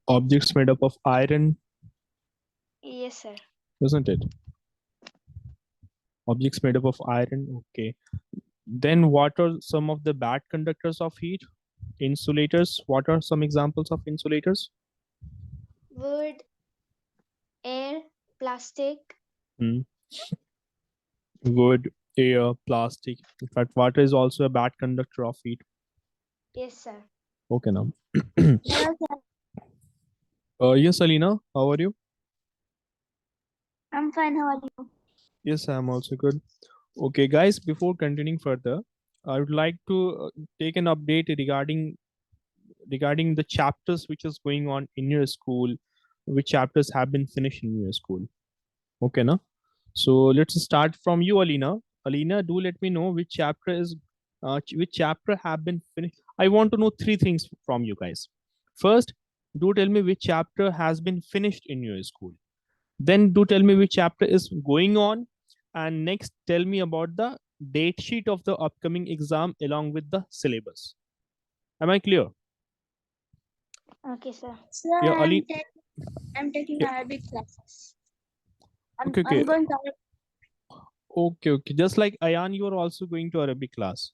Objects made up of iron, Yes, sir. isn't it? Objects made up of iron. Okay. Then what are some of the bad conductors of heat? Insulators. What are some examples of insulators? Wood, air, plastic. Hmm. Wood, air, plastic. In fact, water is also a bad conductor of heat. Yes, sir. Okay, now. Hello, sir. Yes, Alina, how are you? I'm fine. How are you? Yes, I'm also good. Okay, guys, before continuing further, I would like to take an update regarding the chapters which is going on in your school, which chapters have been finished in your school. Okay, na? So let's start from you, Alina. Alina, do let me know which chapter have been finished. I want to know three things from you guys. First, do tell me which chapter has been finished in your school. Then do tell me which chapter is going on. And next, tell me about the date sheet of the upcoming exam along with the syllabus. Am I clear? Okay, sir. Sir, Yeah, Ali. I'm taking Yeah. Arabic classes. Okay, okay. I'm going to Arabic. Okay, okay. Just like Ayan, you are also going to Arabic class.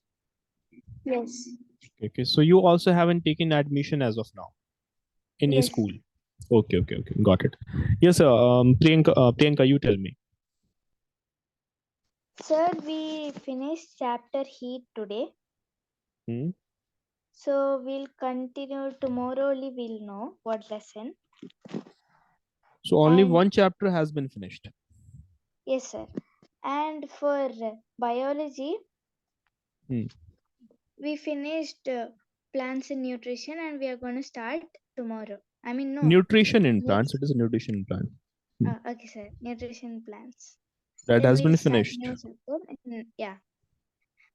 Yes. Okay, okay. So you also haven't taken admission as of now in a Yes. school. Okay, okay, okay. Got it. Yes, sir. Priyanka, you tell me. Sir, we finished chapter heat today. Hmm? So we'll continue tomorrow only we'll know what lesson. So only And one chapter has been finished. yes, sir. And for biology, Hmm. we finished plants and nutrition and we are going to start tomorrow. I mean, no. Nutrition in Yes. plants. It is a nutrition in plant. Okay, sir. Nutrition plants. That Then has we'll been start finished. new chapter. Yeah.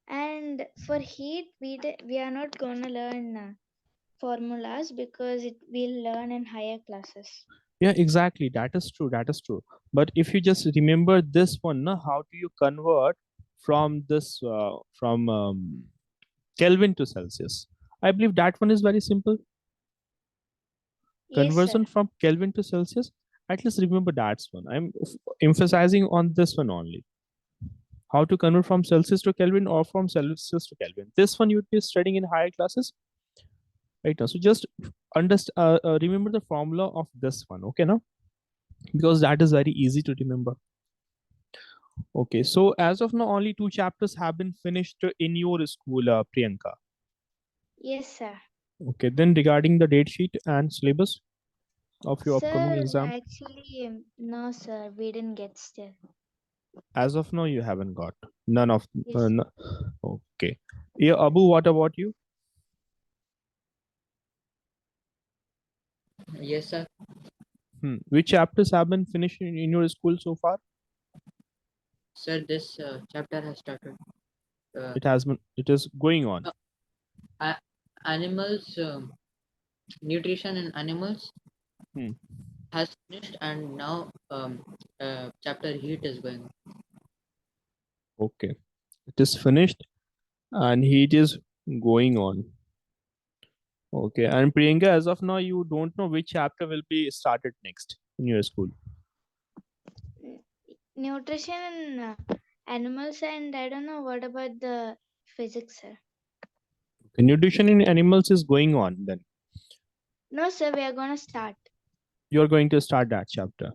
And for heat, we are not going to learn formulas because it will learn in higher classes. Yeah, exactly. That is true. That is true. But if you just remember this one, na, how do you convert from this from Kelvin to Celsius? I believe that one is very simple. Yes, sir. Conversion from Kelvin to Celsius. At least remember that one. I'm emphasizing on this one only. How to convert from Celsius to Kelvin or from Celsius to Kelvin. This one you would be studying in higher classes, right now. So just understand, remember the formula of this one, okay, now, because that is very easy to remember. Okay, so as of now, only 2 chapters have been finished in your school, Priyanka. Yes, sir. Okay, then regarding the date sheet and syllabus of your upcoming Sir, exam, actually, no, sir. We didn't get still. as of now, you haven't got none of. Yes. Okay, yeah, Abu, what about you? Yes, sir. Which chapters have been finished in your school so far? Sir, this chapter has started. It is going on. Animals, nutrition in animals Hmm. has finished, and now chapter heat is going on. Okay, it is finished and heat is going on. Okay, and Priyanka, as of now, you don't know which chapter will be started next in your school. Nutrition in animals, and I don't know what about the physics, sir. Okay, nutrition in animals is going on. Then No, sir. We are going to start. you are going to start that chapter.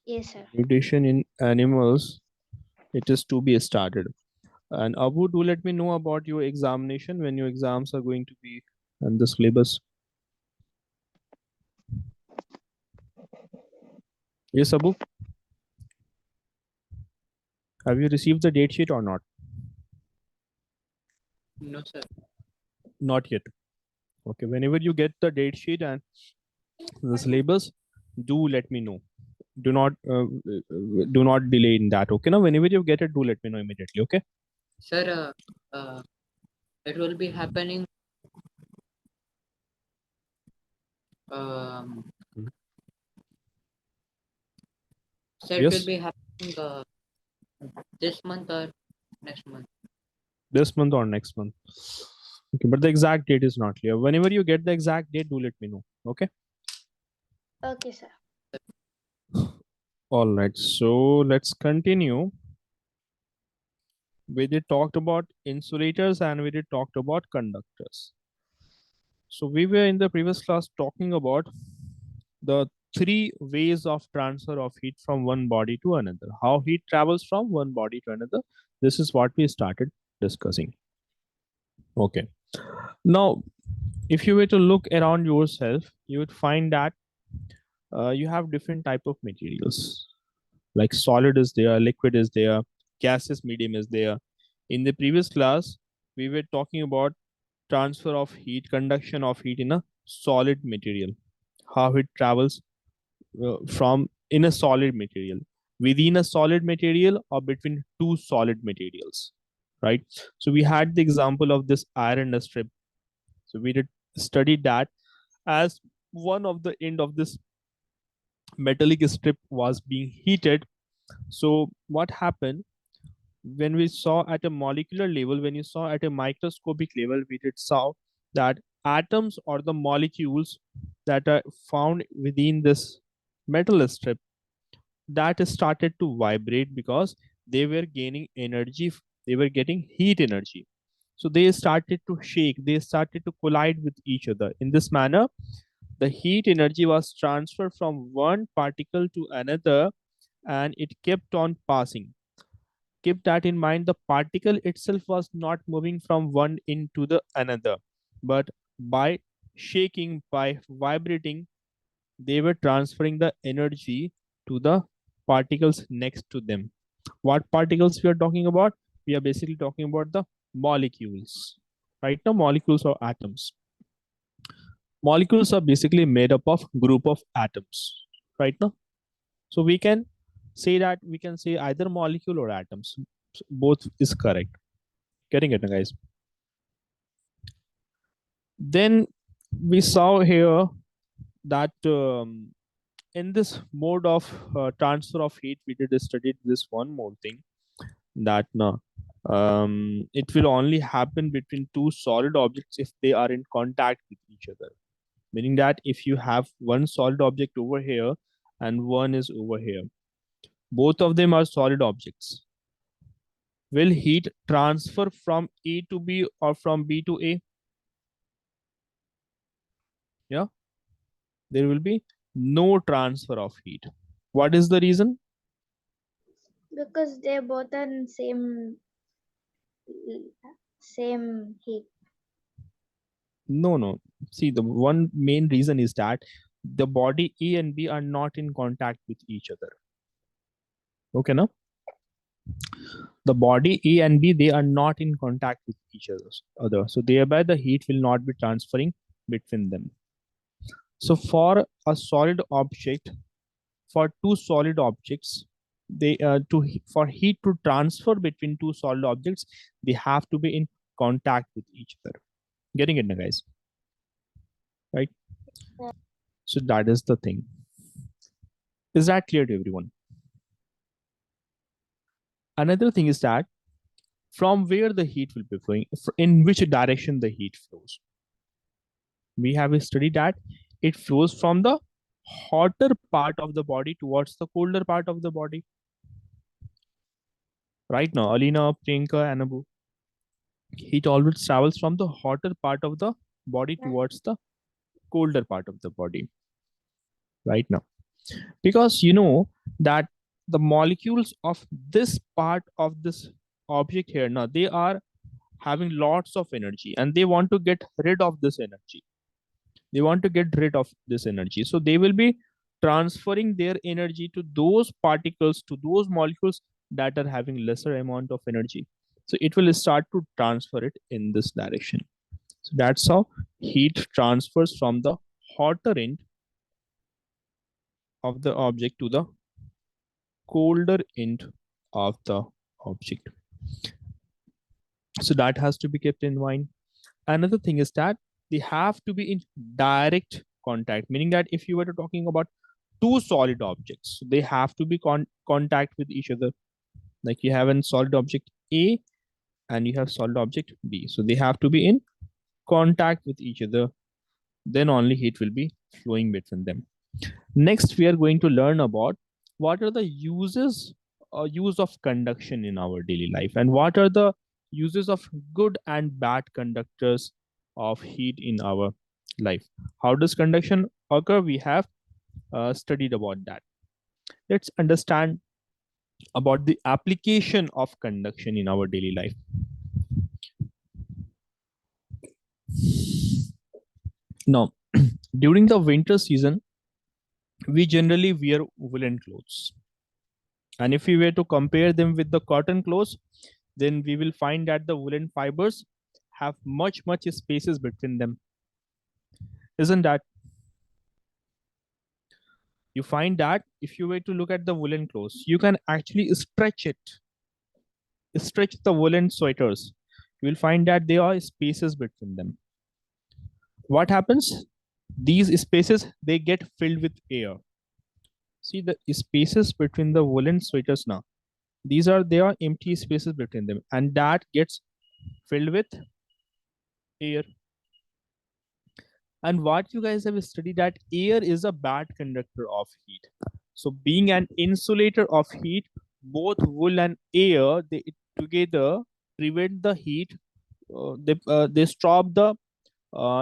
Yes, sir. Nutrition in animals, it is to be started. And Abu, do let me know about your examination when your exams are going to be and the syllabus. Yes, Abu. Have you received the date sheet or not? No, sir. Not yet. Okay, whenever you get the date sheet and the syllabus, do let me know. Do not delay in that. Okay, now whenever you get it, do let me know immediately. Okay. Sir, it will be happening. Sir, it will Yes, be happening this month or next month. this month or next month. Okay, but the exact date is not clear. Whenever you get the exact date, do let me know. Okay. Okay, sir. All right, so let's continue. We did talked about insulators and we did talked about conductors. So we were in the previous class talking about the three ways of transfer of heat from one body to another. How heat travels from one body to another. This is what we started discussing. Okay. Now, if you were to look around yourself, you would find that you have different type of materials. Like solid is there, liquid is there, gaseous medium is there. In the previous class, we were talking about transfer of heat, conduction of heat in a solid material, how it travels from in a solid material, within a solid material, or between two solid materials, right? So we had the example of this iron strip. So we did study that as one of the end of this metallic strip was being heated. So what happened when we saw at a molecular level, when you saw at a microscopic level, we did saw that atoms or the molecules that are found within this metal strip that started to vibrate because they were gaining energy, they were getting heat energy. So they started to shake, they started to collide with each other. In this manner, the heat energy was transferred from one particle to another and it kept on passing. Keep that in mind, the particle itself was not moving from one into the another, but by shaking, by vibrating, they were transferring the energy to the particles next to them. What particles we are talking about? We are basically talking about the molecules. Right now, molecules or atoms. Molecules are basically made up of group of atoms. Right now, so we can say that we can say either molecule or atoms. Both is correct. Getting it, guys? Then we saw here that in this mode of transfer of heat, we did study this one more thing that no, it will only happen between two solid objects if they are in contact with each other. Meaning that if you have one solid object over here and one is over here, both of them are solid objects. Will heat transfer from A to B or from B to A? Yeah, there will be no transfer of heat. What is the reason? Because they both are in same heat. No, no. See, the one main reason is that the body A and B are not in contact with each other. Okay, no? The body A and B, they are not in contact with each other. So thereby the heat will not be transferring between them. So for a solid object, for two solid objects, they for heat to transfer between two solid objects, they have to be in contact with each other. Getting it, guys? Right? So that is the thing. Is that clear to everyone? Another thing is that from where the heat will be flowing, in which direction the heat flows. We have studied that it flows from the hotter part of the body towards the colder part of the body. Right now, Alina, Priyanka, and Abu, heat always travels from the hotter part of the body towards the colder part of the body. Right now, because you know that the molecules of this part of this object here now, they are having lots of energy and they want to get rid of this energy. They want to get rid of this energy, so they will be transferring their energy to those particles, to those molecules that are having lesser amount of energy. So it will start to transfer it in this direction. So that's how heat transfers from the hotter end of the object to the colder end of the object. So that has to be kept in mind. Another thing is that they have to be in direct contact, meaning that if you were to talking about two solid objects, they have to be contact with each other. Like you have a solid object A and you have solid object B. So they have to be in contact with each other. Then only heat will be flowing between them. Next, we are going to learn about what are the use of conduction in our daily life, and what are the uses of good and bad conductors of heat in our life. How does conduction occur? We have studied about that. Let's understand about the application of conduction in our daily life. Now, during the winter season, we generally wear woolen clothes. And if we were to compare them with the cotton clothes, then we will find that the woolen fibers have much spaces between them. Isn't that? You find that if you were to look at the woolen clothes, you can actually stretch the woolen sweaters. You will find that there are spaces between them. What happens? These spaces, they get filled with air. See the spaces between the woolen sweaters now. There are empty spaces between them, and that gets filled with air. And what you guys have studied, that air is a bad conductor of heat. So being an insulator of heat, both wool and air, they together prevent the heat. They stop the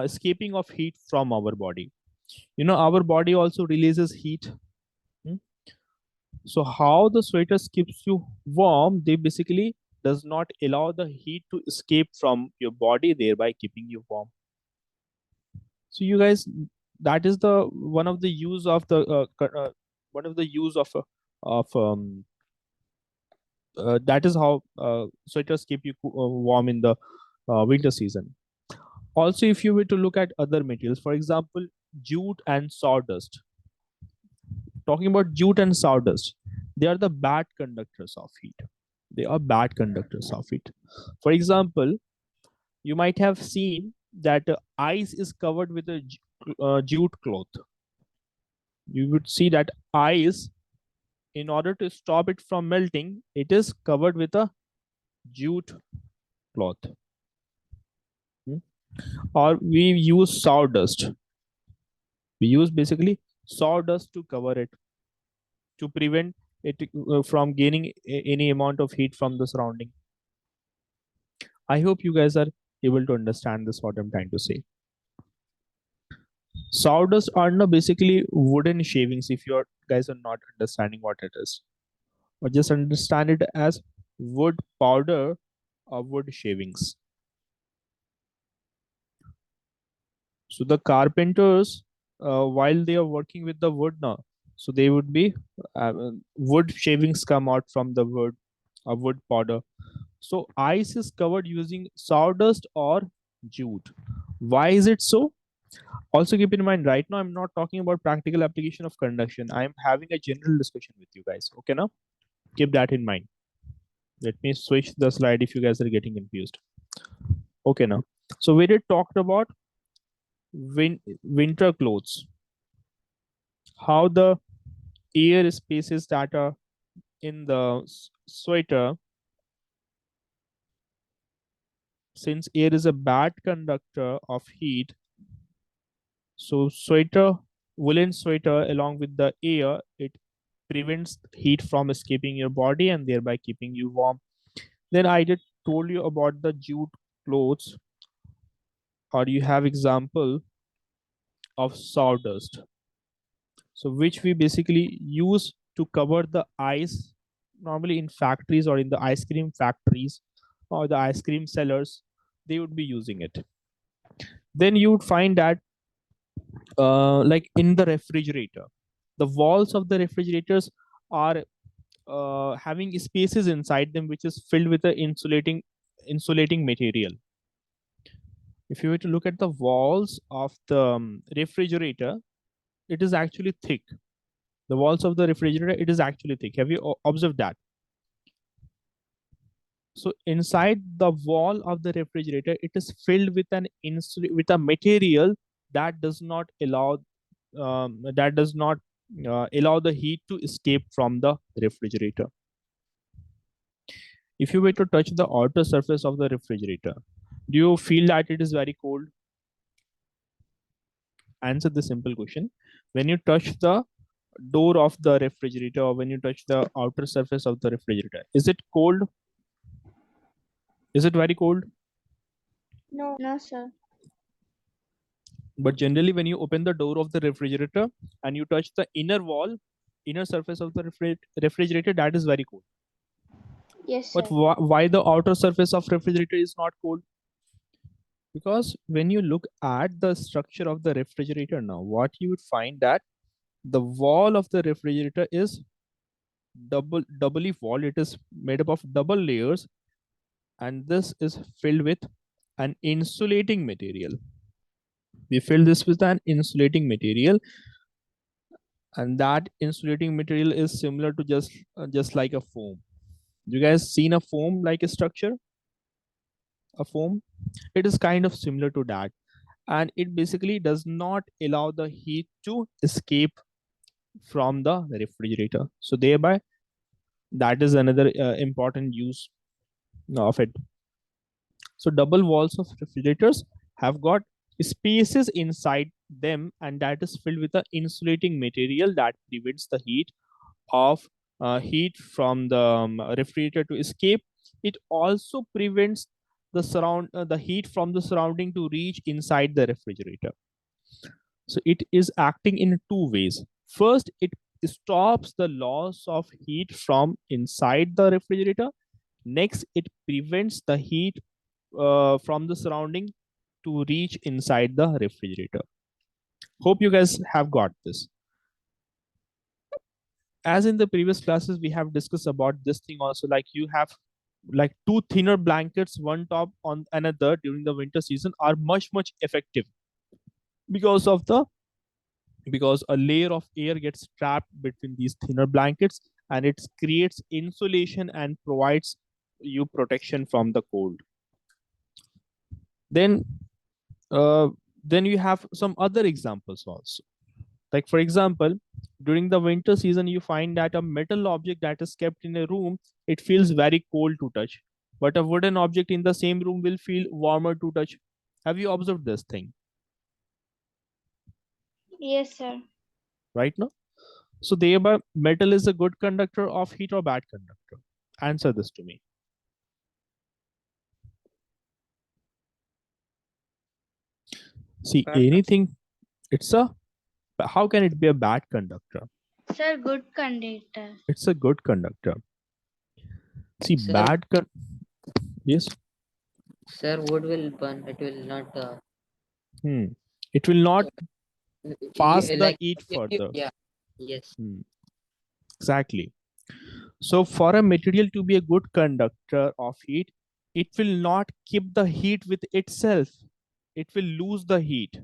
escaping of heat from our body. You know, our body also releases heat. Hmm? So how the sweaters keeps you warm? They basically does not allow the heat to escape from your body, thereby keeping you warm. So you guys, that is the one of the use of the one of the use of that is how sweaters keep you warm in the winter season. Also, if you were to look at other materials, for example, jute and sawdust. Talking about jute and sawdust, they are the bad conductors of heat. They are bad conductors of heat. For example, you might have seen that ice is covered with a jute cloth. You would see that ice, in order to stop it from melting, it is covered with a jute cloth. Or we use sawdust. We use basically sawdust to cover it, to prevent it from gaining any amount of heat from the surrounding. I hope you guys are able to understand this, what I'm trying to say. Sawdust are no basically wooden shavings, if you guys are not understanding what it is. Or just understand it as wood powder or wood shavings. So the carpenters, while they are working with the wood now, so they would be wood shavings come out from the wood, or wood powder. So ice is covered using sawdust or jute. Why is it so? Also keep in mind, right now I'm not talking about practical application of conduction. I'm having a general discussion with you guys. Okay, now keep that in mind. Let me switch the slide if you guys are getting confused. Okay, now. So we did talked about winter clothes. How the air spaces that are in the sweater, since air is a bad conductor of heat, so woolen sweater along with the air, it prevents heat from escaping your body and thereby keeping you warm. Then I did told you about the jute clothes, or you have example of sawdust. So which we basically use to cover the ice, normally in factories or in the ice cream factories or the ice cream sellers, they would be using it. Then you would find that like in the refrigerator, the walls of the refrigerators are having spaces inside them which is filled with the insulating material. If you were to look at the walls of the refrigerator, it is actually thick. The walls of the refrigerator, it is actually thick. Have you observed that? So inside the wall of the refrigerator, it is filled with with a material that does not allow allow the heat to escape from the refrigerator. If you were to touch the outer surface of the refrigerator, do you feel that it is very cold? Answer the simple question. when you touch the door of the refrigerator, or when you touch the outer surface of the refrigerator, is it cold? Is it very cold? No. No, sir. But generally, when you open the door of the refrigerator and you touch the inner wall, inner surface of the refrigerator, that is very cold. Yes, But sir. why the outer surface of refrigerator is not cold? Because when you look at the structure of the refrigerator now, what you would find that the wall of the refrigerator is doubly walled. It is made up of double layers, and this is filled with an insulating material. We fill this with an insulating material, and that insulating material is similar to just like a foam. You guys seen a foam like a structure? A foam? It is kind of similar to that, and it basically does not allow the heat to escape from the refrigerator. So thereby, that is another important use of it. So double walls of refrigerators have got spaces inside them, and that is filled with the insulating material that prevents the heat from the refrigerator to escape. It also prevents the heat from the surrounding to reach inside the refrigerator. So it is acting in two ways. First, it stops the loss of heat from inside the refrigerator. Next, it prevents the heat from the surrounding to reach inside the refrigerator. Hope you guys have got this. As in the previous classes, we have discussed about this thing also, like you have like two thinner blankets, one top on another during the winter season are much effective because of the because a layer of air gets trapped between these thinner blankets, and it creates insulation and provides you protection from the cold. Then uh, then you have some other examples also. Like for example, during the winter season, you find that a metal object that is kept in a room, it feels very cold to touch, but a wooden object in the same room will feel warmer to touch. Have you observed this thing? Yes, sir. Right now, so thereby metal is a good conductor of heat or bad conductor? Answer this to me. See, Bad anything, it's a, how can it be a bad conductor? Sir, good conductor. It's a good conductor. See, Sir, yes. sir, wood will burn. It will not. It will not pass the Like heat further. yeah. Yes. Exactly. So for a material to be a good conductor of heat, it will not keep the heat with itself. It will lose the heat.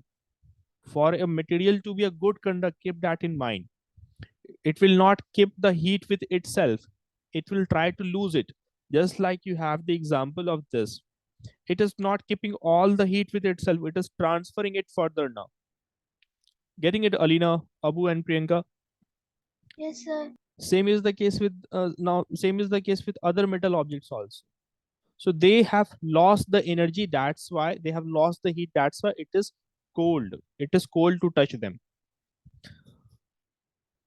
For a material to be a good conductor, keep that in mind. It will not keep the heat with itself. It will try to lose it. Just like you have the example of this. It is not keeping all the heat with itself. It is transferring it further now. Getting it, Alina, Abu, and Priyanka? Yes, sir. Same is the case with same is the case with other metal objects also. So they have lost the energy, that's why they have lost the heat, that's why it is cold. It is cold to touch them.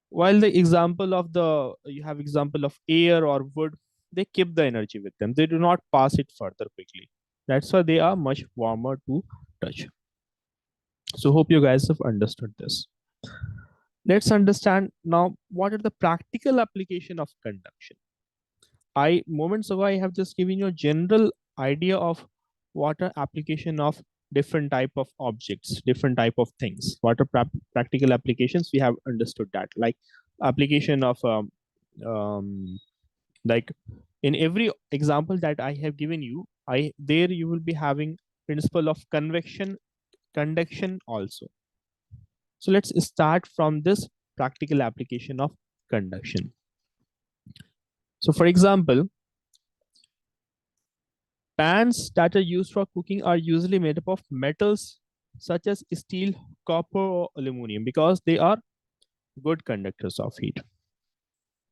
While the example of the you have example of air or wood, they keep the energy with them, they do not pass it further quickly. That's why they are much warmer to touch. So hope you guys have understood this. Let's understand now what are the practical application of conduction. I moments ago I have just given you a general idea of what are application of different type of objects, different type of things. What are practical applications? We have understood that, like application of um, like in every example that I have given you, there you will be having principle of convection, conduction also. So let's start from this practical application of conduction. So for example, pans that are used for cooking are usually made up of metals such as steel, copper, or aluminum because they are good conductors of heat.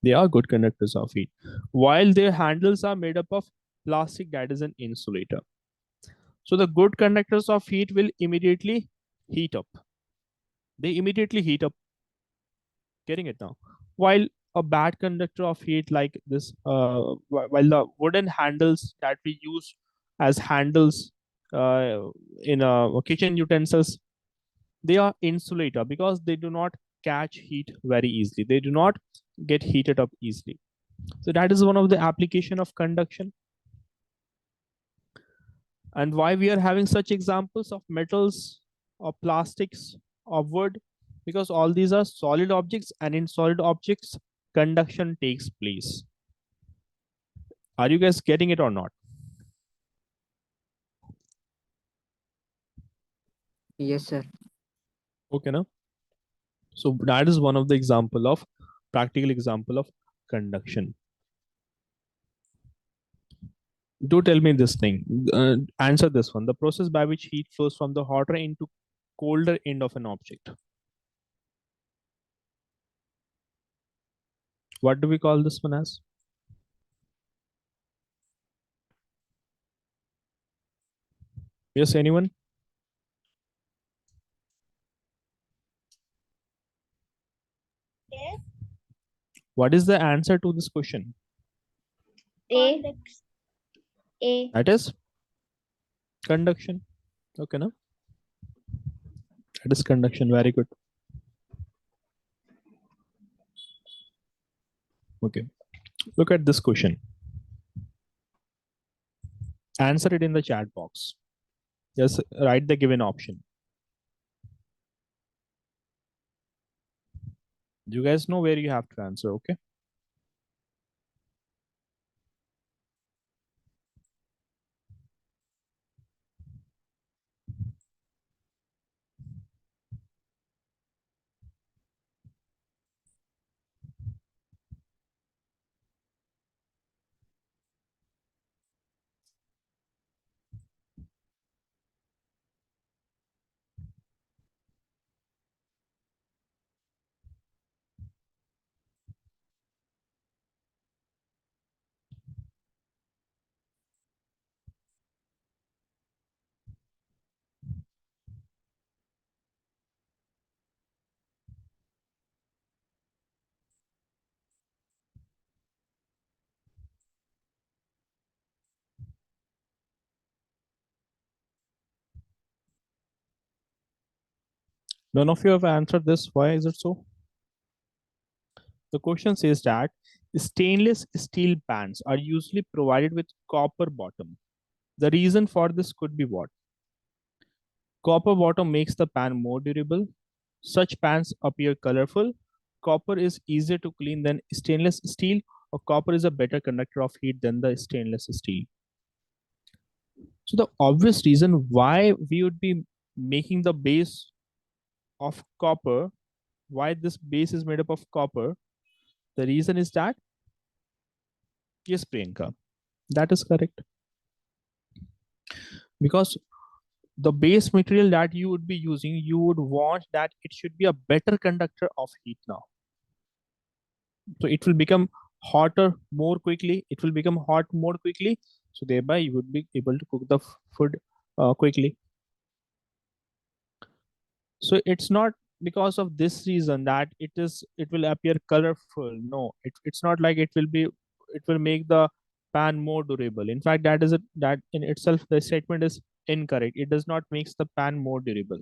They are good conductors of heat. While their handles are made up of plastic that is an insulator. So the good conductors of heat will immediately heat up. They immediately heat up. Getting it now? While a bad conductor of heat like this, while the wooden handles that we use as handles uh, in kitchen utensils, they are insulator because they do not catch heat very easily. They do not get heated up easily. So that is one of the application of conduction. And why we are having such examples of metals or plastics or wood, because all these are solid objects, and in solid objects conduction takes place. Are you guys getting it or not? Yes, sir. Okay, now so that is one of the example of practical example of conduction. Do tell me this thing. Answer this one. The process by which heat flows from the hotter into colder end of an object, what do we call this one as? Yes, anyone? Yes. What is the answer to this question? A. Convex. A. That is conduction. Okay, now that is conduction. Very good. Okay, look at this question. Answer it in the chat box. Just write the given option. You guys know where you have to answer. Okay. None of you have answered this. Why is it so? The question says that stainless steel pans are usually provided with copper bottom. The reason for this could be what? Copper bottom makes the pan more durable. Such pans appear colorful. Copper is easier to clean than stainless steel, or copper is a better conductor of heat than the stainless steel. So the obvious reason why we would be making the base of copper, why this base is made up of copper, the reason is that, yes, Priyanka, that is correct. Because the base material that you would be using, you would want that it should be a better conductor of heat now. So it will become hotter more quickly. It will become hot more quickly. So thereby you would be able to cook the food quickly. So it's not because of this reason that it will appear colorful. No, it's not like it will make the pan more durable. In fact, that in itself the statement is incorrect. It does not makes the pan more durable.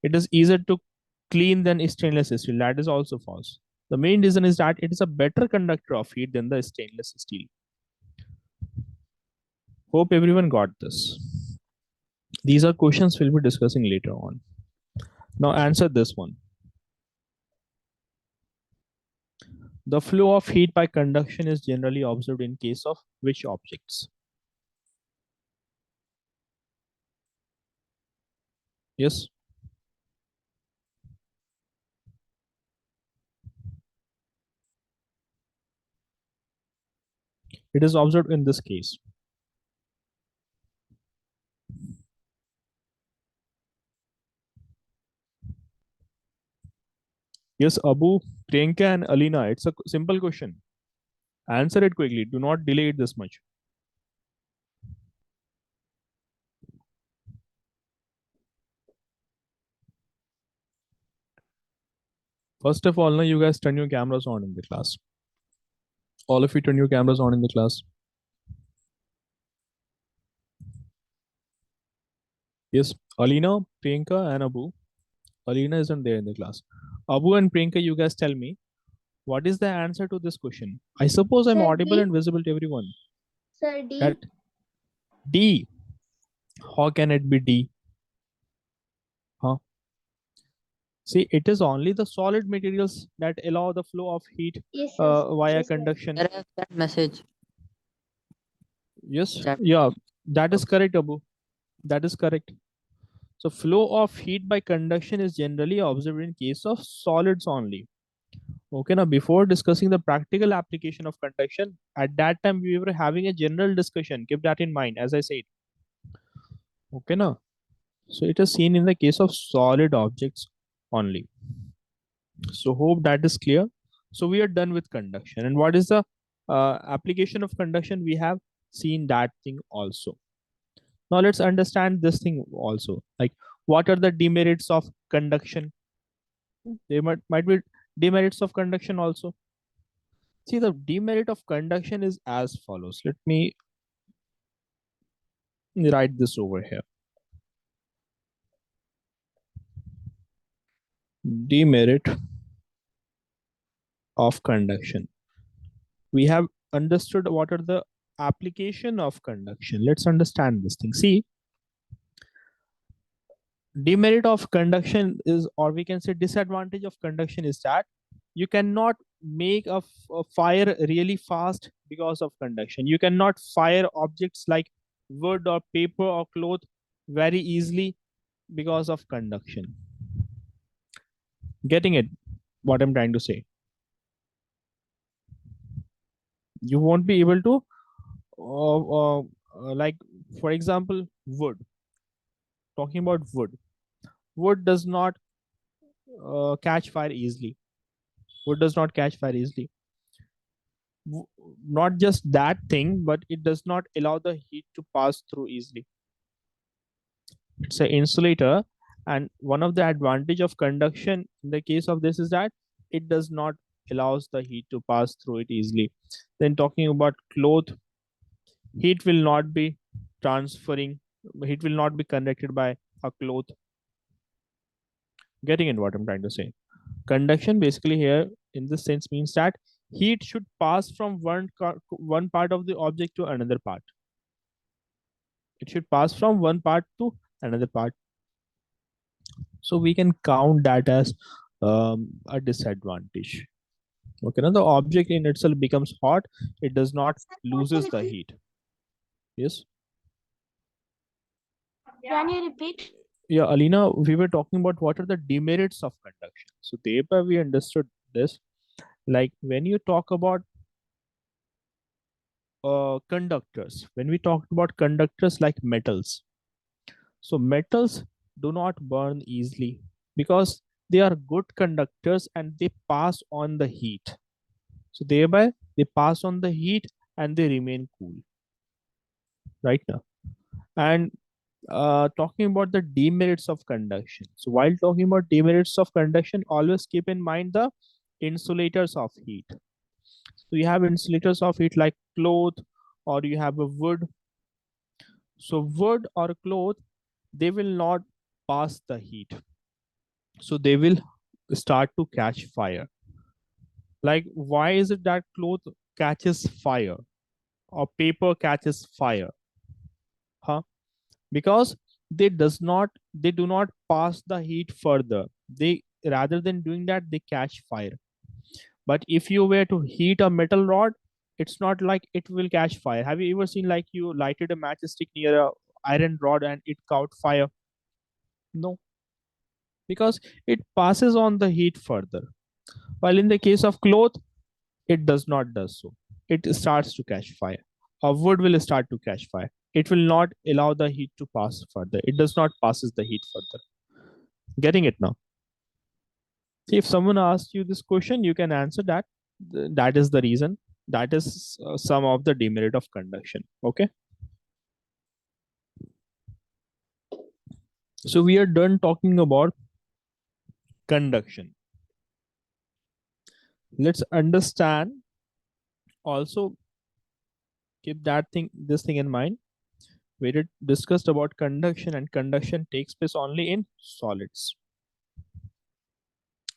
It is easier to clean than stainless steel. That is also false. The main reason is that it is a better conductor of heat than the stainless steel. Hope everyone got this. These are questions we'll be discussing later on. Now answer this one. The flow of heat by conduction is generally observed in case of which objects? Yes. It is observed in this case. Yes, Abu, Priyanka, and Alina. It's a simple question. Answer it quickly. Do not delay it this much. First of all, now you guys turn your cameras on in the class. All of you turn your cameras on in the class. Yes, Alina, Priyanka, and Abu. Alina isn't there in the class. Abu and Priyanka, you guys tell me what is the answer to this question? I suppose I'm Sir, audible D. and visible to everyone. Sir, D. That D. How can it be D? Huh? See, it is only the solid materials that allow the flow of heat Yes, yes, via yes, sir. conduction. There is that message. Yes, Chat. yeah, that is correct, Abu. That is correct. So flow of heat by conduction is generally observed in case of solids only. Okay, now before discussing the practical application of conduction, at that time we were having a general discussion. Keep that in mind, as I said. Okay, now. So it is seen in the case of solid objects only. So hope that is clear. So we are done with conduction. And what is the application of conduction? We have seen that thing also. Now let's understand this thing also. Like what are the demerits of conduction? There might be demerits of conduction also. See, the demerit of conduction is as follows. Let me write this over here. Demerit of conduction. We have understood what are the application of conduction. Let's understand this thing. See, demerit of conduction is, or we can say disadvantage of conduction is that you cannot make a fire really fast because of conduction. You cannot fire objects like wood or paper or cloth very easily because of conduction. Getting it? What I'm trying to say. You won't be able to, like, for example, wood. Talking about wood. Wood does not catch fire easily. Wood does not catch fire easily. Not just that thing, but it does not allow the heat to pass through easily. It's an insulator, and one of the advantage of conduction in the case of this is that it does not allows the heat to pass through it easily. Then talking about cloth, heat will not be transferring, heat will not be conducted by a cloth. Getting in what I'm trying to say? Conduction basically here in this sense means that heat should pass from one part of the object to another part. It should pass from one part to another part. So we can count that as a disadvantage. Okay, now the object in itself becomes hot. It does not loses the heat. Yes. Can you repeat? Yeah, Alina, we were talking about what are the demerits of conduction. So thereby we understood this. Like when you talk about conductors, when we talked about conductors like metals, so metals do not burn easily because they are good conductors and they pass on the heat. So thereby they pass on the heat and they remain cool right now. And talking about the demerits of conduction. So while talking about demerits of conduction, always keep in mind the insulators of heat. So you have insulators of heat like cloth, or you have a wood. So wood or cloth, they will not pass the heat. So they will start to catch fire. Like why is it that cloth catches fire or paper catches fire? Huh? Because they do not pass the heat further. They rather than doing that, they catch fire. But if you were to heat a metal rod, it's not like it will catch fire. Have you ever seen like you lighted a matchstick near a iron rod and it caught fire? No, because it passes on the heat further. While in the case of cloth, it does not does so. It starts to catch fire. A wood will start to catch fire. It will not allow the heat to pass further. It does not passes the heat further. Getting it now? See, if someone asks you this question, you can answer that. That is the reason. That is some of the demerit of conduction. Okay. So we are done talking about conduction. Let's understand also, keep this thing in mind. We did discussed about conduction, and conduction takes place only in solids.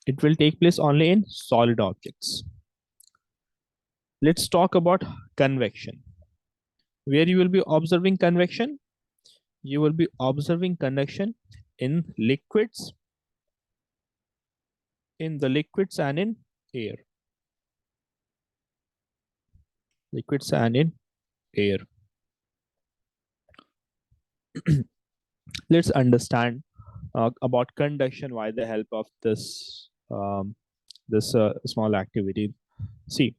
It will take place only in solid objects. Let's talk about convection. Where you will be observing convection? You will be observing convection in liquids, and in air. Liquids and in air. Let's understand about conduction by the help of this small activity. See,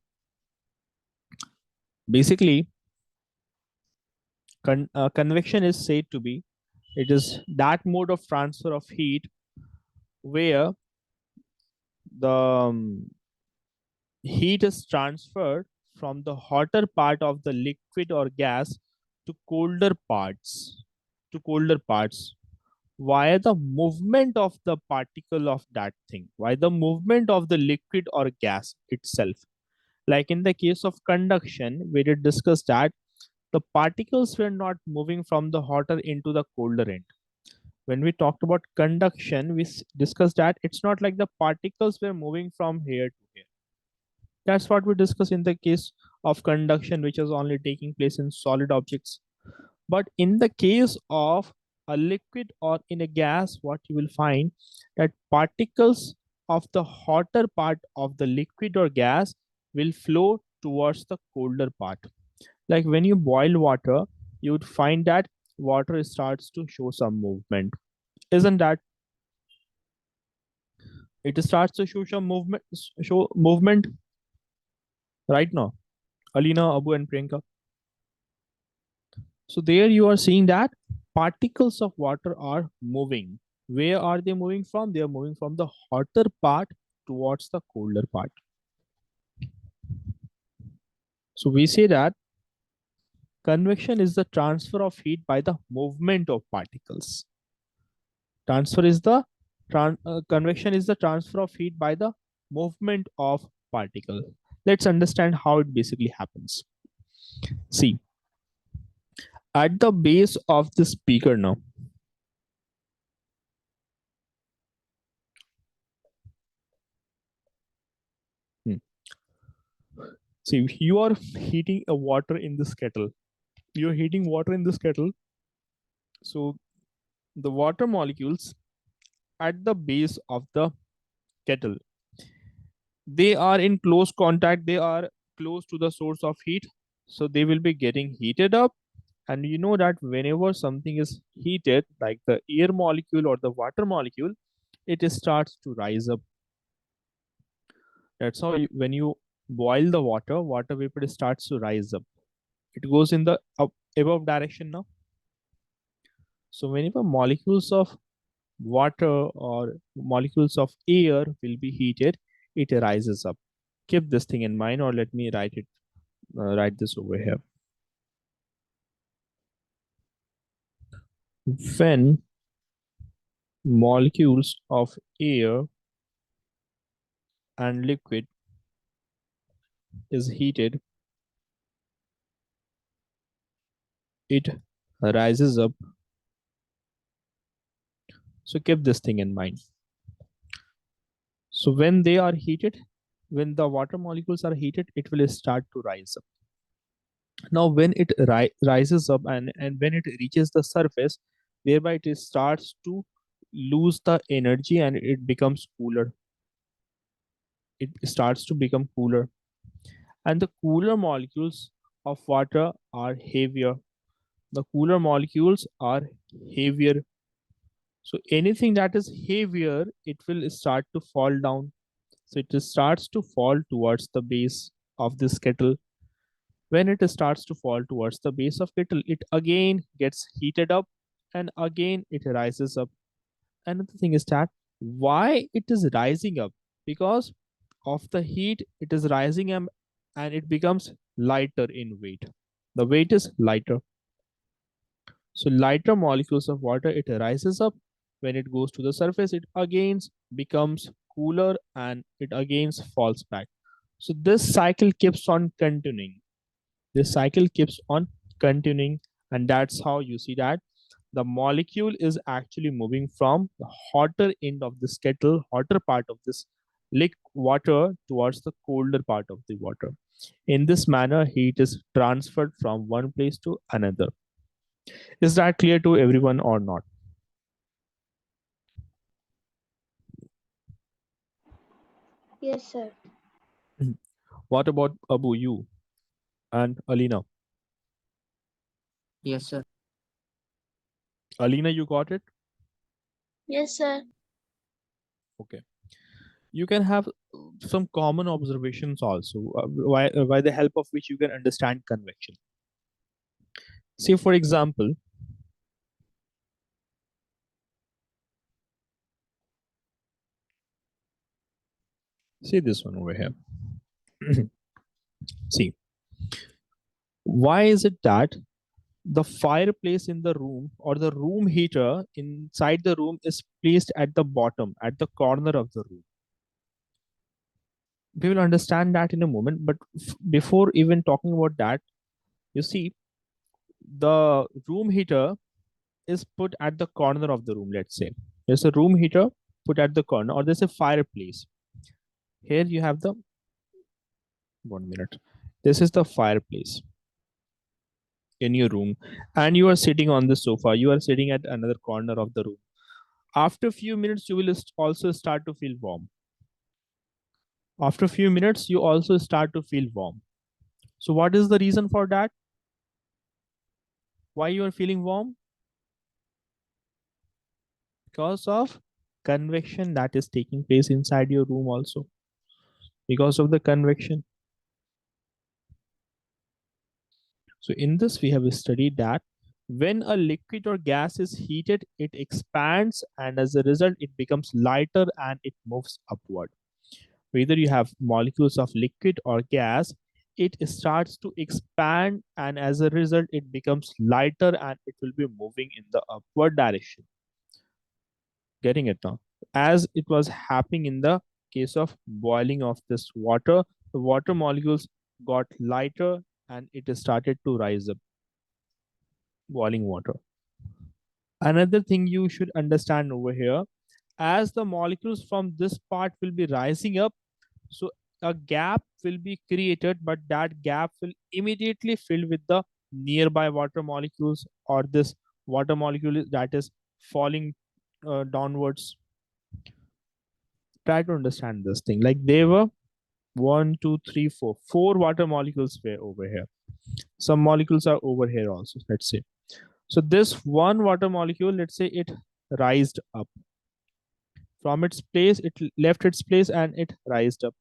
basically, convection is said to be, it is that mode of transfer of heat where the heat is transferred from the hotter part of the liquid or gas to colder parts via the movement of the particle of that thing, via the movement of the liquid or gas itself. Like in the case of conduction, we did discuss that the particles were not moving from the hotter into the colder end. When we talked about conduction, we discussed that it's not like the particles were moving from here to here. That's what we discussed in the case of conduction, which is only taking place in solid objects. But in the case of a liquid or in a gas, what you will find that particles of the hotter part of the liquid or gas will flow towards the colder part. Like when you boil water, you would find that water starts to show some movement. Isn't that? It starts to show some movement right now. Alina, Abu, and Priyanka. So there you are seeing that particles of water are moving. Where are they moving from? They are moving from the hotter part towards the colder part. So we say that convection is the transfer of heat by the movement of particles. Convection is the transfer of heat by the movement of particle. Let's understand how it basically happens. See, at the base of the speaker now, see, you are heating a water in this kettle. You're heating water in this kettle. So the water molecules at the base of the kettle, they are in close contact. They are close to the source of heat. So they will be getting heated up. And you know that whenever something is heated, like the air molecule or the water molecule, it starts to rise up. That's how when you boil the water, water vapor starts to rise up. It goes in the above direction now. So whenever molecules of water or molecules of air will be heated, it rises up. Keep this thing in mind, or let me write this over here. When molecules of air and liquid is heated, it rises up. So keep this thing in mind. So when they are heated, when the water molecules are heated, it will start to rise up. Now when it rises up and when it reaches the surface, thereby it starts to lose the energy and it becomes cooler. It starts to become cooler. And the cooler molecules of water are heavier. The cooler molecules are heavier. So anything that is heavier, it will start to fall down. So it starts to fall towards the base of this kettle. When it starts to fall towards the base of kettle, it again gets heated up and again it rises up. Another thing is that why it is rising up? Because of the heat, it is rising up and it becomes lighter in weight. The weight is lighter. So lighter molecules of water, it rises up. When it goes to the surface, it again becomes cooler and it again falls back. So this cycle keeps on continuing. This cycle keeps on continuing, and that's how you see that the molecule is actually moving from the hotter end of this kettle, hotter part of this water towards the colder part of the water. In this manner, heat is transferred from one place to another. Is that clear to everyone or not? Yes, sir. What about Abu, you and Alina? Yes, sir. Alina, you got it? Yes, sir. Okay. You can have some common observations also, by the help of which you can understand convection. Say, for example, see this one over here. See, why is it that the fireplace in the room or the room heater inside the room is placed at the bottom, at the corner of the room? We will understand that in a moment, but before even talking about that, you see, the room heater is put at the corner of the room. Let's say there's a room heater put at the corner, or there's a fireplace. Here you have the 1 minute. This is the fireplace in your room, and you are sitting on the sofa. You are sitting at another corner of the room. After a few minutes, you will also start to feel warm. After a few minutes, you also start to feel warm. So, what is the reason for that? Why you are feeling warm? Because of convection that is taking place inside your room also, because of the convection. So in this we have studied that when a liquid or gas is heated, it expands, and as a result it becomes lighter and it moves upward. Whether you have molecules of liquid or gas, it starts to expand, and as a result it becomes lighter and it will be moving in the upward direction. Getting it now? As it was happening in the case of boiling of this water, the water molecules got lighter and it started to rise up. Boiling water. Another thing you should understand over here, as the molecules from this part will be rising up, so a gap will be created, but that gap will immediately fill with the nearby water molecules, or this water molecule that is falling downwards. Try to understand this thing. Like there were one, two, three, four water molecules were over here. Some molecules are over here also, let's say. So this one water molecule, let's say it rised up from its place, it left its place and it rised up.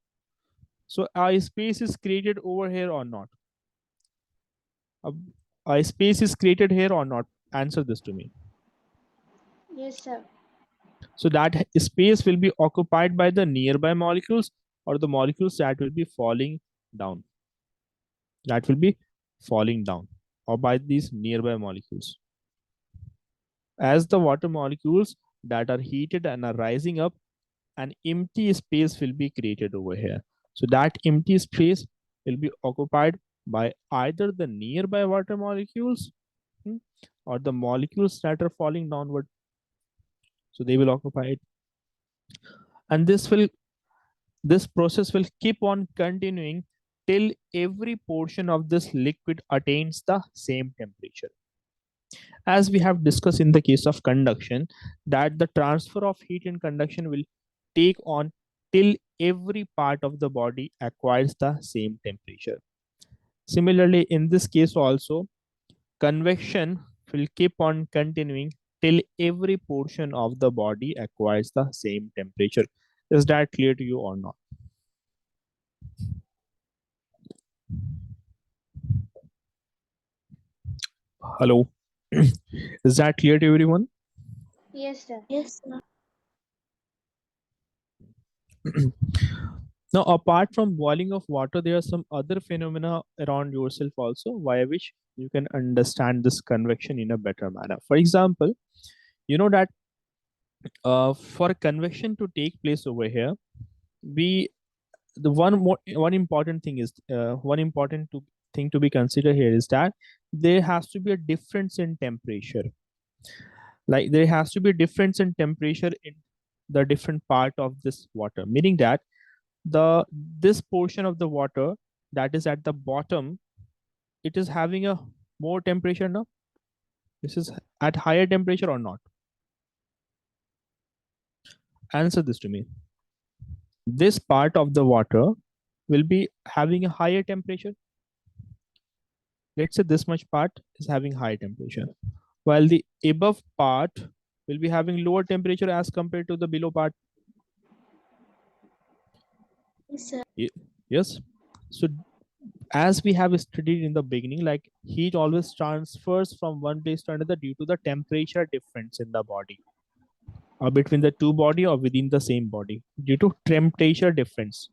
So a space is created over here or not? A, a space is created here or not? Answer this to me. Yes, sir. So that space will be occupied by the nearby molecules or the molecules that will be falling down. That will be falling down, or by these nearby molecules. As the water molecules that are heated and are rising up, an empty space will be created over here. So that empty space will be occupied by either the nearby water molecules, or the molecules that are falling downward. So they will occupy it. And this process will keep on continuing till every portion of this liquid attains the same temperature. As we have discussed in the case of conduction, that the transfer of heat in conduction will take on till every part of the body acquires the same temperature. Similarly, in this case also, convection will keep on continuing till every portion of the body acquires the same temperature. Is that clear to you or not? Hello. Is that clear to everyone? Yes, sir. Yes, sir. Now, apart from boiling of water, there are some other phenomena around yourself also, via which you can understand this convection in a better manner. For example, you know that for convection to take place over here, we the one important thing is thing to be considered here is that there has to be a difference in temperature. Like there has to be a difference in temperature in the different part of this water, meaning that the this portion of the water that is at the bottom, it is having a more temperature now. This is at higher temperature or not? Answer this to me. This part of the water will be having a higher temperature. Let's say this much part is having high temperature, while the above part will be having lower temperature as compared to the below part. Yes, sir. Yes. So as we have studied in the beginning, like heat always transfers from one place to another due to the temperature difference in the body, or between the two body or within the same body, due to temperature difference,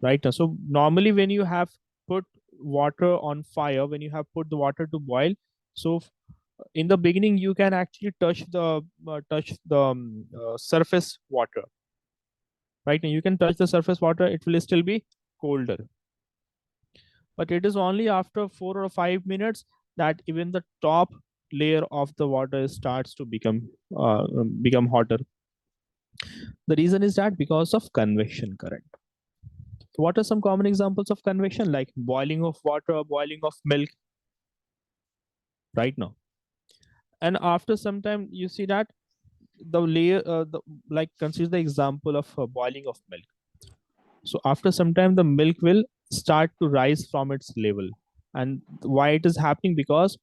right? So normally when you have put water on fire, when you have put the water to boil, so in the beginning you can actually touch the surface water, right? Now you can touch the surface water, it will still be colder, but it is only after 4 or 5 minutes that even the top layer of the water starts to become hotter. The reason is that because of convection current. What are some common examples of convection, like boiling of water, boiling of milk, right now? And after some time, you see that the layer, like consider the example of boiling of milk. So after some time, the milk will start to rise from its level. And why it is happening? Because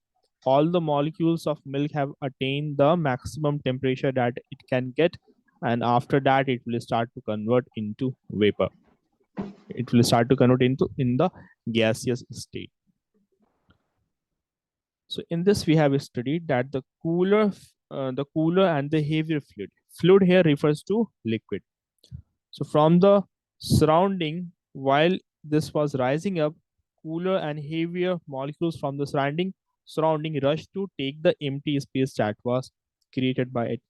all the molecules of milk have attained the maximum temperature that it can get. And after that, it will start to convert into vapor. It will start to convert into in the gaseous state. So in this, we have studied that the cooler and the heavier fluid. Fluid here refers to liquid. So from the surrounding, while this was rising up, cooler and heavier molecules from the surrounding rushed to take the empty space that was created by it.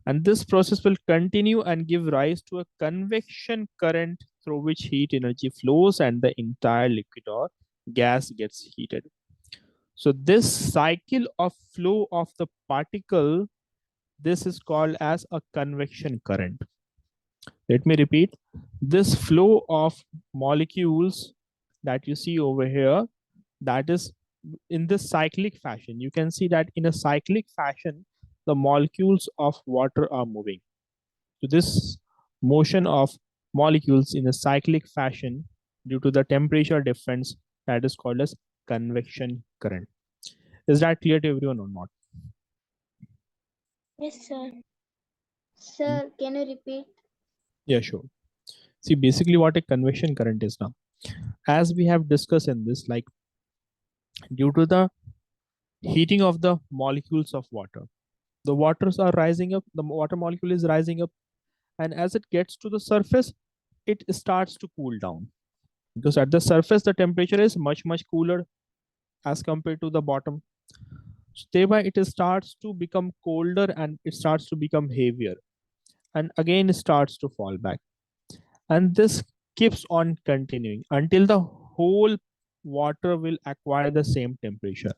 And this process will continue and give rise to a convection current through which heat energy flows and the entire liquid or gas gets heated. So this cycle of flow of the particle, this is called as a convection current. Let me repeat, this flow of molecules that you see over here, that is in this cyclic fashion. You can see that in a cyclic fashion, the molecules of water are moving. So this motion of molecules in a cyclic fashion due to the temperature difference, that is called as convection current. Is that clear to everyone or not? Yes, sir. Sir, can you repeat? Yeah, sure. See, basically what a convection current is now. As we have discussed in this, like due to the heating of the molecules of water, the waters are rising up, the water molecule is rising up, and as it gets to the surface, it starts to cool down. Because at the surface, the temperature is much cooler as compared to the bottom. So thereby it starts to become colder and it starts to become heavier, and again starts to fall back. And this keeps on continuing until the whole water will acquire the same temperature.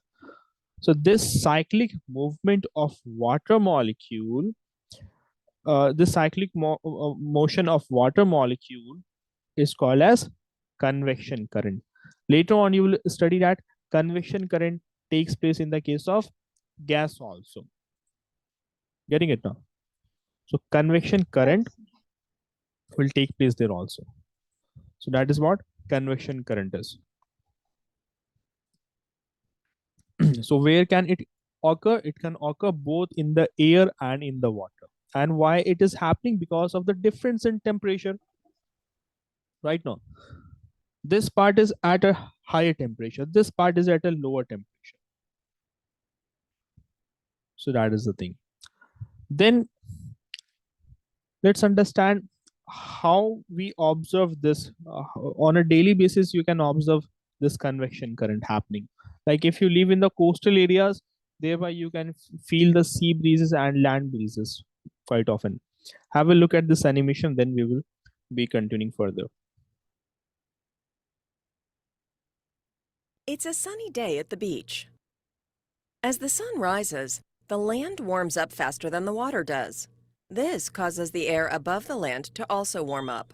So this cyclic movement of water molecule, this cyclic motion of water molecule is called as convection current. Later on, you will study that convection current takes place in the case of gas also. Getting it now? So convection current will take place there also. So that is what convection current is. So where can it occur? It can occur both in the air and in the water. And why it is happening? Because of the difference in temperature. Right now, this part is at a higher temperature, this part is at a lower temperature. So that is the thing. Then let's understand how we observe this. On a daily basis, you can observe this convection current happening. Like if you live in the coastal areas, thereby you can feel the sea breezes and land breezes quite often. Have a look at this animation, then we will Be continuing further. It's a sunny day at the beach. As the sun rises, the land warms up faster than the water does. This causes the air above the land to also warm up.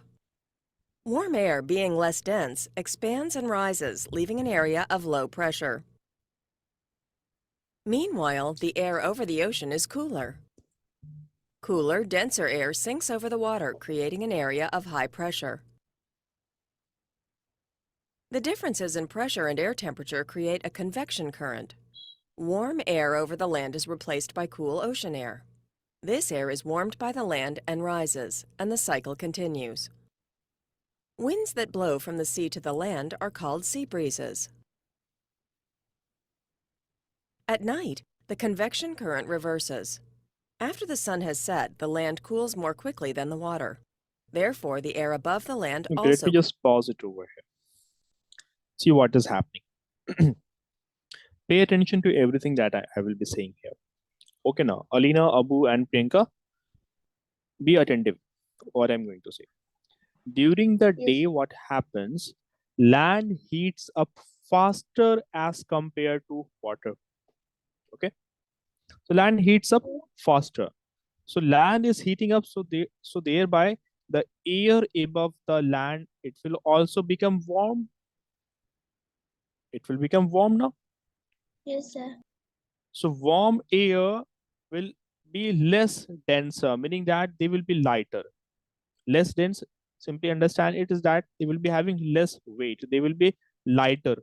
Warm air, being less dense, expands and rises, leaving an area of low pressure. Meanwhile, the air over the ocean is cooler. Cooler, denser air sinks over the water, creating an area of high pressure. The differences in pressure and air temperature create a convection current. Warm air over the land is replaced by cool ocean air. This air is warmed by the land and rises, and the cycle continues. Winds that blow from the sea to the land are called sea breezes. At night, the convection current reverses. After the sun has set, the land cools more quickly than the water. Therefore, the air above the land Okay, let also me just pause it over here. See what is happening. Pay attention to everything that I will be saying here. Okay, now, Alina, Abu, and Priyanka, be attentive to what I'm going to say. During the Yes. day, what happens? Land heats up faster as compared to water. Okay, so land heats up faster. So land is heating up, so thereby the air above the land, it will also become warm. It will become warm now. Yes, sir. So warm air will be less denser, meaning that they will be lighter. Less dense, simply understand it is that they will be having less weight. They will be lighter.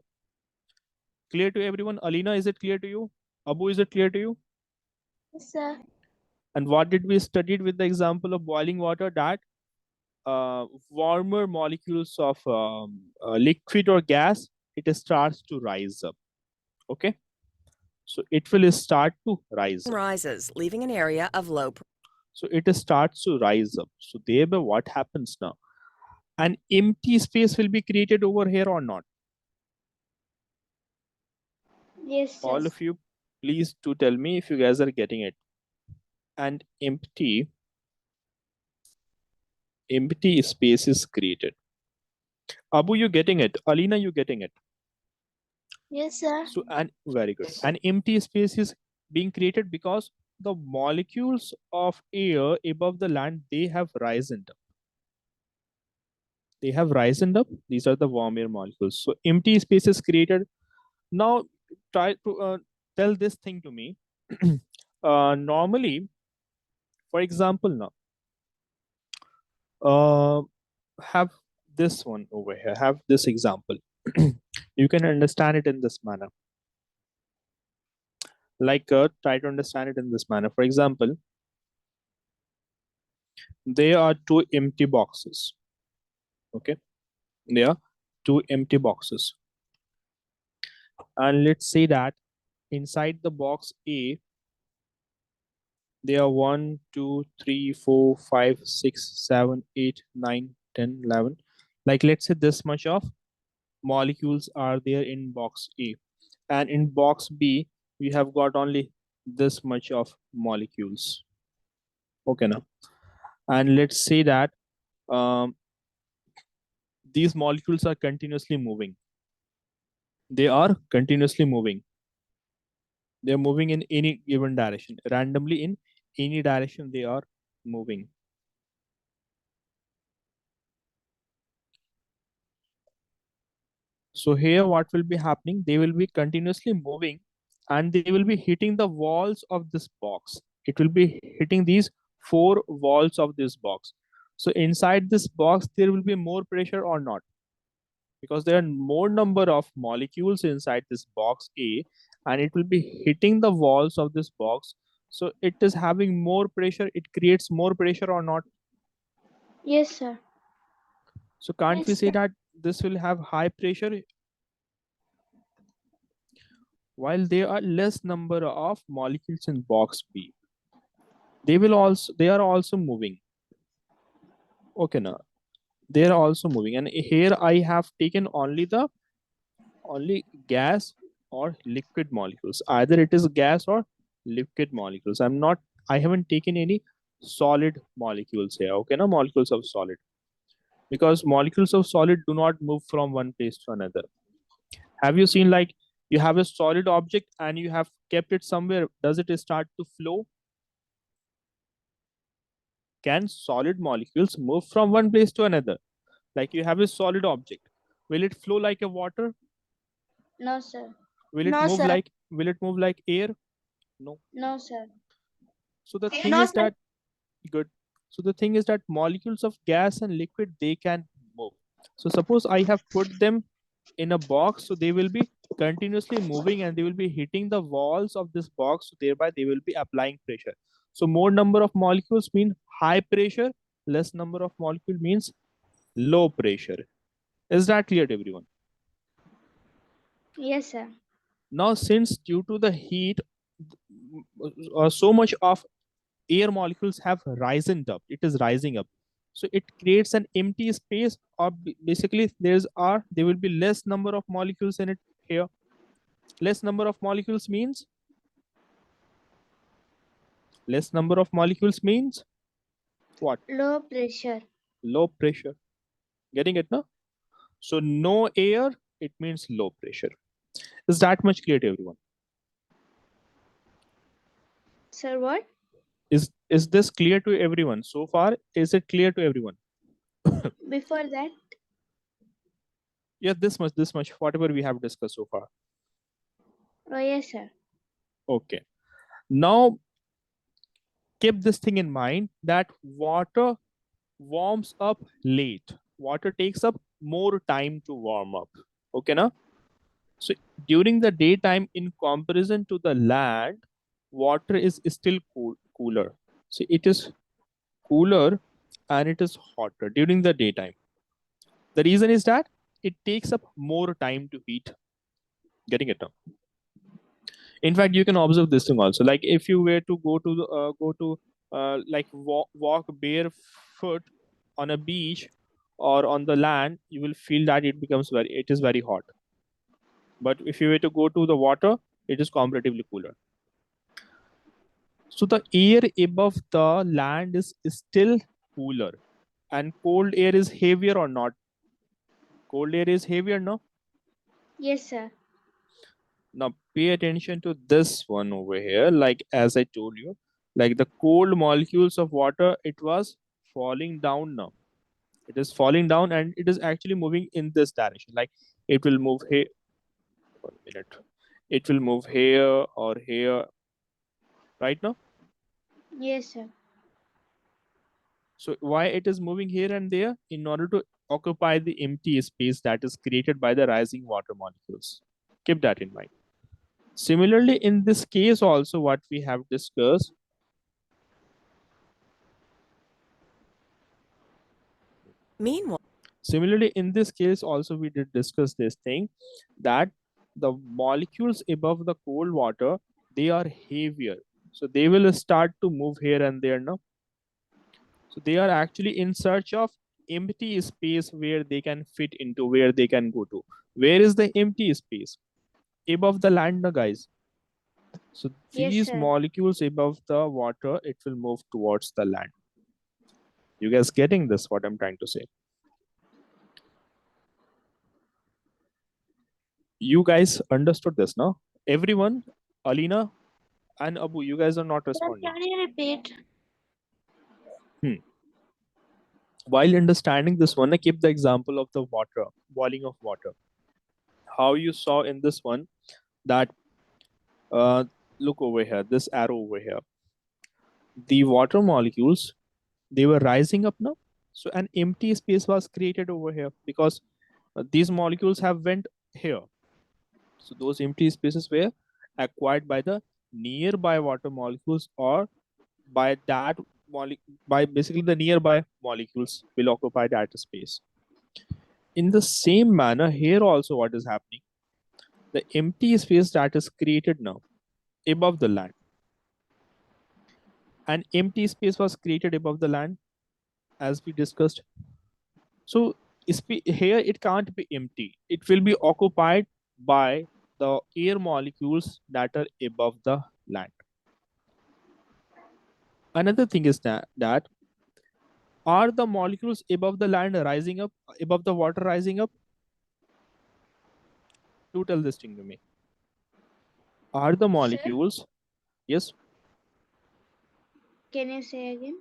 Clear to everyone? Alina, is it clear to you? Abu, is it clear to you? Yes, sir. And what did we studied with the example of boiling water? That warmer molecules of liquid or gas, it starts to rise up. Okay, so it will start to rise up. rises, leaving an area of low pressure. So it starts to rise up. So thereby what happens now? An empty space will be created over here or not? Yes, sir. All of you, please do tell me if you guys are getting it. And empty space is created. Abu, you getting it? Alina, you getting it? Yes, sir. So, and very good. An empty space is being created because the molecules of air above the land, they have risen up. They have risen up. These are the warm air molecules. So empty space is created. Now try to tell this thing to me. Normally, for example, now have this one over here. Have this example. You can understand it in this manner. Like try to understand it in this manner. For example, there are two empty boxes. Okay, there are two empty boxes, and let's say that inside the box A there are 1 2 3 4 5 6 7 8 9 10 11, like let's say this much of molecules are there in box A, and in box B we have got only this much of molecules. Okay, now, and let's say that these molecules are continuously moving. They are continuously moving. They're moving in any given direction, randomly in any direction they are moving. So here what will be happening? They will be continuously moving and they will be hitting the walls of this box. It will be hitting these 4 walls of this box. So inside this box, there will be more pressure or not? Because there are more number of molecules inside this box A and it will be hitting the walls of this box. So it is having more pressure. It creates more pressure or not? Yes, sir. So can't Yes, we say sir. that this will have high pressure while there are less number of molecules in box B? They are also moving. Okay, now they are also moving, and here I have taken only gas or liquid molecules. Either it is gas or liquid molecules. I haven't taken any solid molecules here. Okay, now molecules of solid. because molecules of solid do not move from one place to another. Have you seen, like, you have a solid object and you have kept it somewhere, does it start to flow? Can solid molecules move from one place to another? Like, you have a solid object, will it flow like a water? No, sir. No, sir. Will it move like air? No. No, sir. So the thing No, is sir. that good. So the thing is that molecules of gas and liquid, they can move. So suppose I have put them in a box, so they will be continuously moving and they will be hitting the walls of this box, so thereby they will be applying pressure. So more number of molecules mean high pressure, less number of molecule means low pressure. Is that clear to everyone? Yes, sir. Now, since due to the heat, so much of air molecules have risen up, it is rising up, so it creates an empty space, or basically there will be less number of molecules in it here. Less number of molecules means what? Low pressure. Low pressure. Getting it now? So no air, it means low pressure. Is that much clear to everyone? Sir, what? Is this clear to everyone so far? Is it clear to everyone? Before that? Yeah, this much, whatever we have discussed so far. Oh, yes, sir. Okay. Now keep this thing in mind that water warms up late. Water takes up more time to warm up. Okay, now? So during the daytime, in comparison to the land, water is still cooler. So it is cooler and it is hotter during the daytime. The reason is that it takes up more time to heat. Getting it now? In fact, you can observe this thing also. Like if you were to walk barefoot on a beach or on the land, you will feel that it is very hot. But if you were to go to the water, it is comparatively cooler. So the air above the land is still cooler, and cold air is heavier or not? Cold air is heavier, no? Yes, sir. Now pay attention to this one over here. Like as I told you, like the cold molecules of water, it was falling down now. It is falling down and it is actually moving in this direction. Like it will move here. 1 minute. It will move here or here. Right now? Yes, sir. So why it is moving here and there? In order to occupy the empty space that is created by the rising water molecules. Keep that in mind. Similarly, in this case also, what we have discussed, Meanwhile, similarly in this case also we did discuss this thing, that the molecules above the cold water, they are heavier, so they will start to move here and there now. So they are actually in search of empty space where they can fit into, where they can go to. Where is the empty space? Above the land now, guys. So Yes, these sir. molecules above the water, it will move towards the land. You guys getting this, what I'm trying to say? You guys understood this, no? Everyone, Alina and Abu, you guys are not Sir, responding. can you repeat? While understanding this one, I keep the example of the water, boiling of water. How you saw in this one that, look over here, this arrow over here. The water molecules, they were rising up now. So an empty space was created over here because these molecules have went here. So those empty spaces were acquired by the nearby water molecules, or by that by basically the nearby molecules will occupy that space. In the same manner, here also what is happening, the empty space that is created now above the land, an empty space was created above the land as we discussed. So here it can't be empty, it will be occupied by the air molecules that are above the land. Another thing is that Are the molecules above the land rising up, above the water rising up? Do tell this thing to me. Are the molecules? Yes. Can you say again?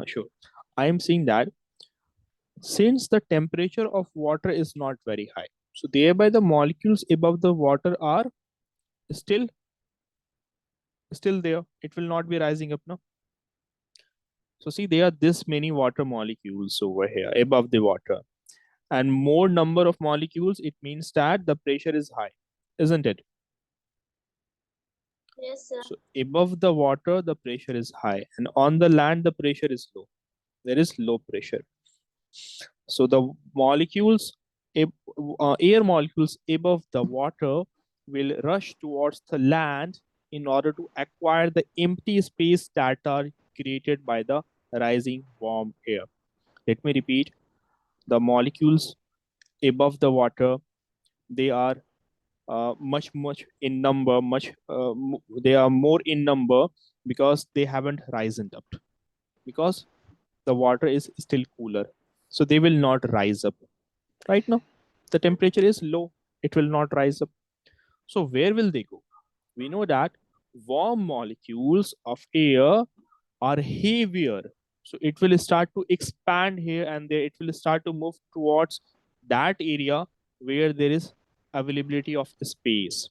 Sure. I am saying that since the temperature of water is not very high, so thereby the molecules above the water are still there. It will not be rising up now. So see, there are this many water molecules over here above the water, and more number of molecules, it means that the pressure is high, isn't it? Yes, sir. So above the water, the pressure is high, and on the land, the pressure is low. There is low pressure. So the molecules, air molecules above the water will rush towards the land in order to acquire the empty space that are created by the rising warm air. Let me repeat, the molecules above the water, they are much in number, they are more in number because they haven't risen up, because the water is still cooler, so they will not rise up. Right now the temperature is low, it will not rise up. So where will they go? We know that warm molecules of air are heavier, so it will start to expand here, and there it will start to move towards that area where there is availability of space.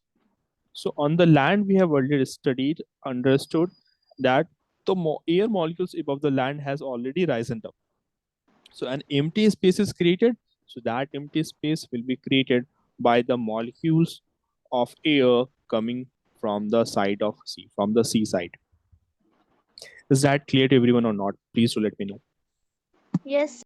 So on the land, we have already studied, understood that the air molecules above the land has already risen up. So an empty space is created. So that empty space will be created by the molecules of air coming from the side of sea, from the seaside. Is that clear to everyone or not? Please do let me know. Yes,